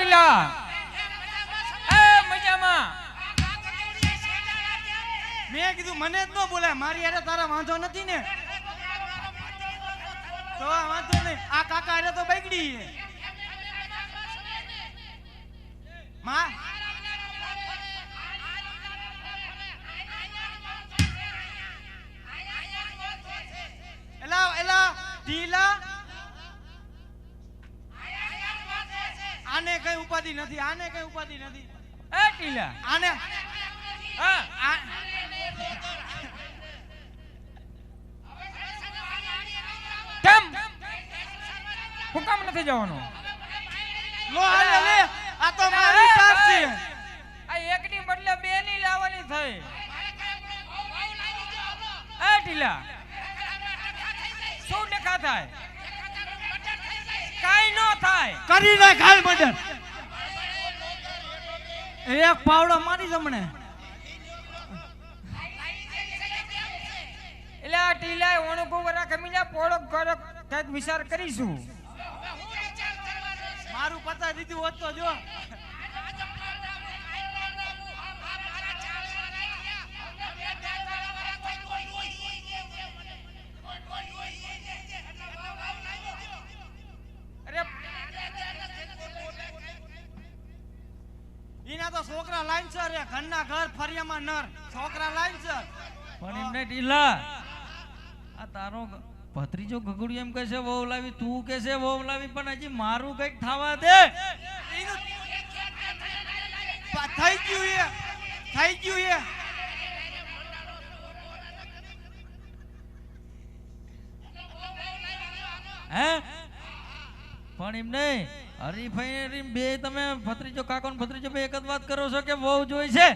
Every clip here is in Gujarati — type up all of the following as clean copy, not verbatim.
ટીલા એ મજામાં મેં કીધું મને જ ન બોલાય મારી યારે તારા વાંધો નથી ને તો વાંધો નહીં આ કાકા યારે તો બગડી માં એલા ઢીલા આને કઈ ઉપાધિ નથી એ ટીલા આને હા કેમ હું કામ નથી જવાનું લો હાલે લે આ તો મારી કાર છે આ એકની બદલે બે ની લાવવાની થઈ એ ટીલા શું દેખા થાય કાઈ નો થાય કરી નાખ હાલ મર્ડર એક પાવડો મારી જમણે એટલે આ ટીલા ઓણકો વરા કમીજા પોળક ગરક કઈક વિચાર કરીશું મારું પતા દીધું હોત તો જો ઈના તો છોકરા લાઈન સર રે ઘરના ઘર ફરિયામાં નર છોકરા લાઈન સર પણ એમને ઢીલા આ તારો ભત્રીજો ગગડ્યો એમ કહે છે વહુ લાવી તું કહે છે વહુ લાવી પણ હજી મારું કઈક થવા દે થઈ ગયું એ હે પણ એમ નહીં હરીફાઈ બે તમે ભત્રીજો કાકો ને ભત્રીજો બે એક જ વાત કરો છો કે વહુ જોઈ છે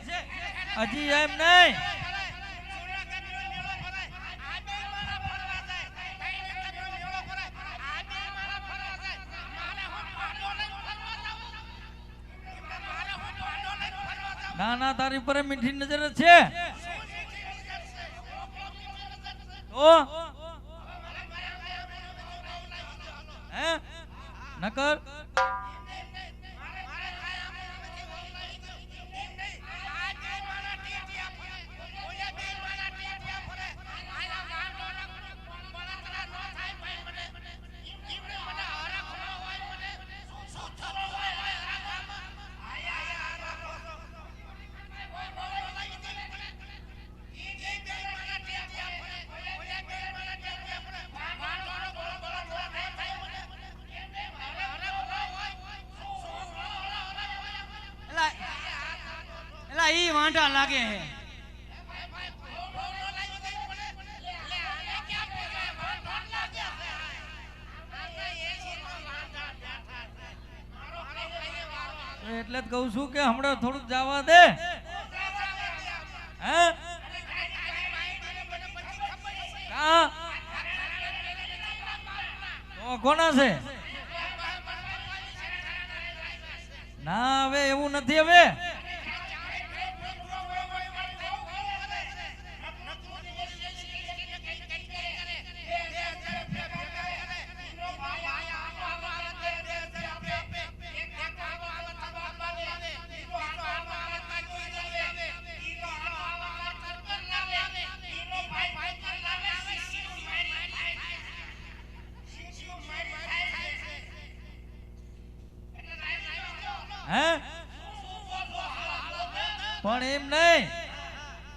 હજી એમ નહીં ના ના તારી ઉપર મીઠી નજર જ છે તો હે નકર એલા ઈ વાંઢા લાગે હે એટલે જ કહું છું કે હમણાં થોડુંક જવા દે હે તો કોના છે ના હવે એવું નથી હવે પણ એમ નહીં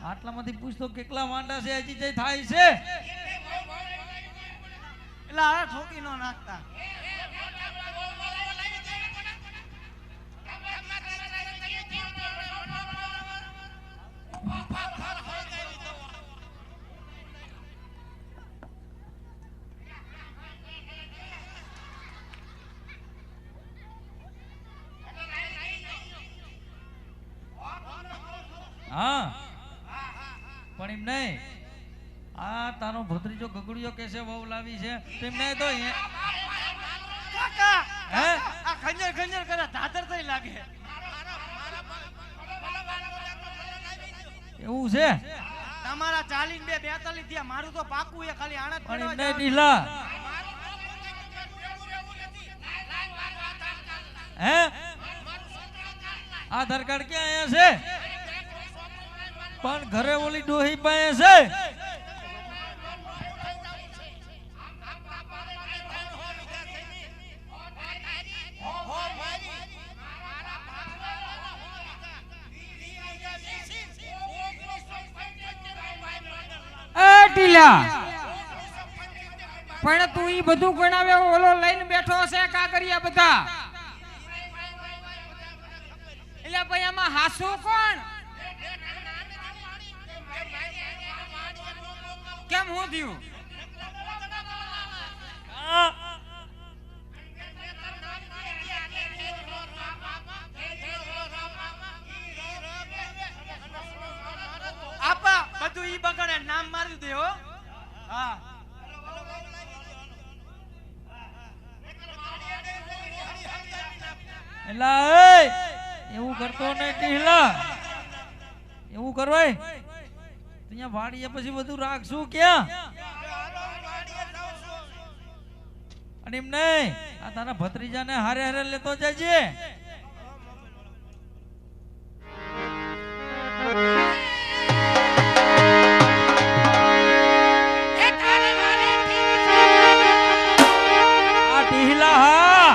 આટલામાંથી પૂછતો કેટલા વાંડા છે હજી જે થાય છે એટલે આ ઠોકી નો નાખતા હા પણ એમ નહીં આ તારો ભત્રીજો ગગડિયો કે છે વહુ લાવી છે તેમ નહીં તો કાકા હે આ ખંજર કરે ધાધર થઈ લાગે એવું છે તમારા 40 ને 42 થયા મારું તો પાકું એ ખાલી આણત પણ એમ પડવા નહીં ઢીલા હે આધાર કાર્ડ ક્યાં આયા છે? પણ ઘરે ઓલી ડોહી પાસે છે. એ ટીલા પણ તું ઈ બધું ગણાવે ઓલો લઈને બેઠો છે કાગરિયા બધા એટલે ભાઈ આમાં હાસુ કોણ કેમ હું થયું આપા બધું ઈ બગડે નામ મારી દે હો હા એલા એ એવું કરતો નહીં ટીહલા, એવું કરવાય અહીંયા વાડીએ પછી બધું રાખશું ક્યાં? અને એમ નહીં આ તારા ભત્રીજાને હારે હારે લેતો જજે. આ ટીહલા હા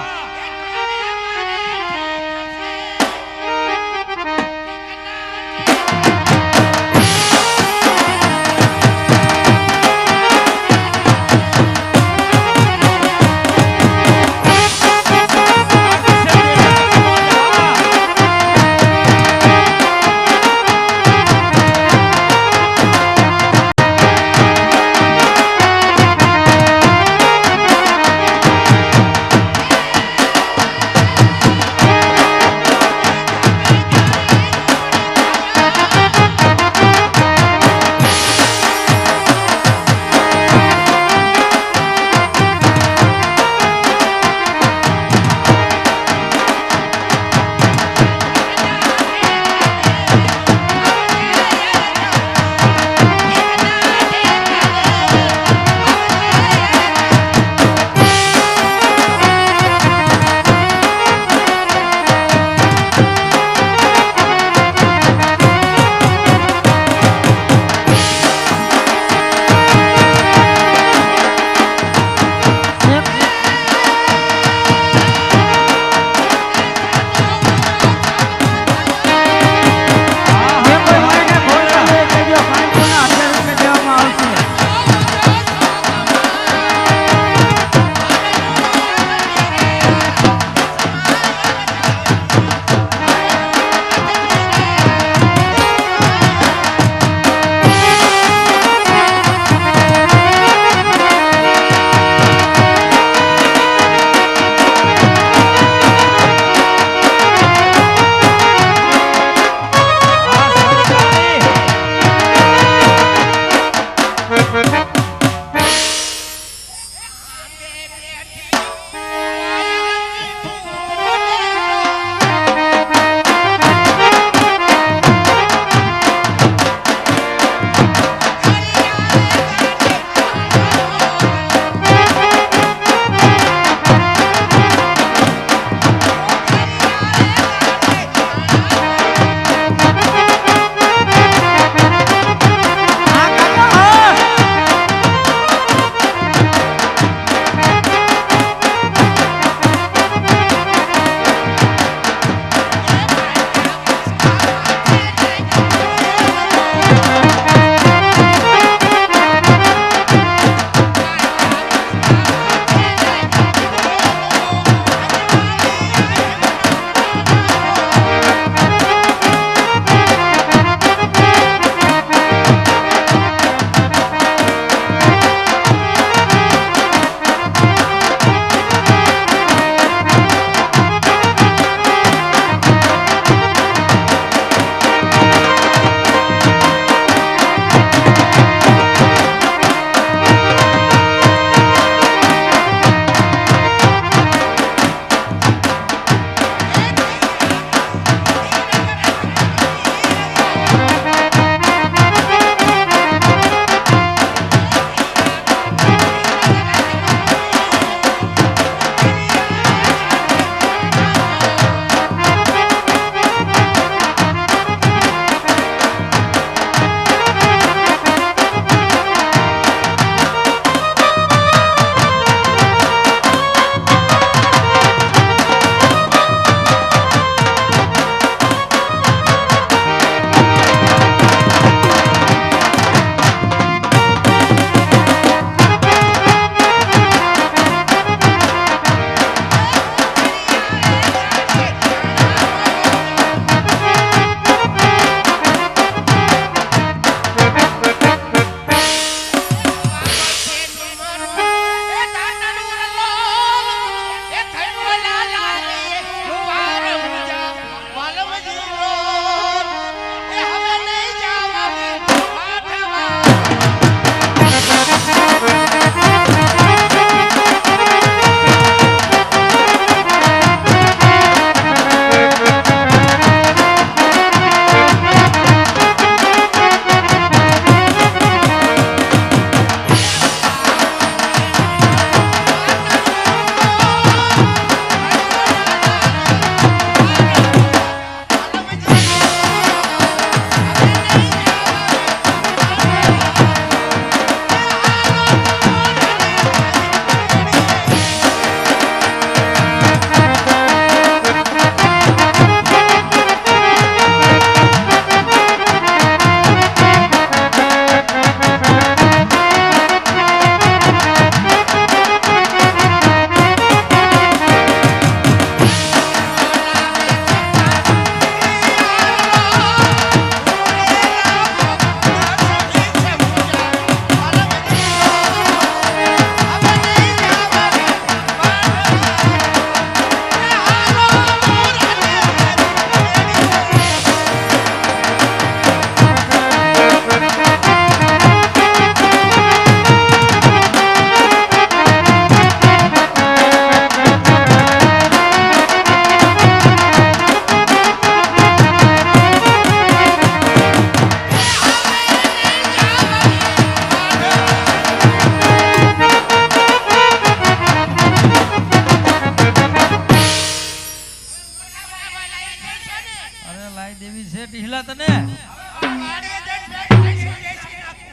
ઢીલા તને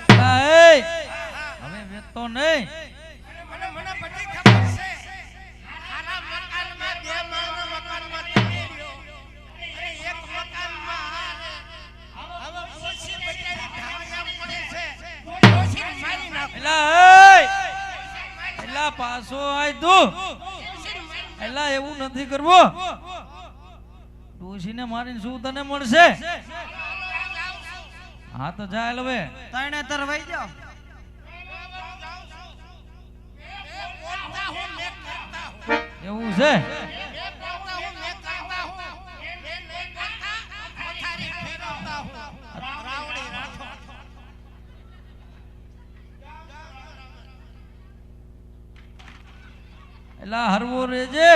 એલા, એ હવે વેચતો નહીં. મને બધી ખબર છે. આરા મકાનમાં બે માળના મકાનમાં તમે રહ્યો. અને એક મકાનમાં હવે ઓછી બજારી ધાવણિયા પડે છે. ઓછી મારી નાખો. એલા, એલા પાછો આય તું. એલા એવું નથી કરવું. ડોશીને મારીને શું તને મળશે? હા તો જા હવે. તણે તરવાઈ જાઓ. એવું છે? એલા હરવો રેજે.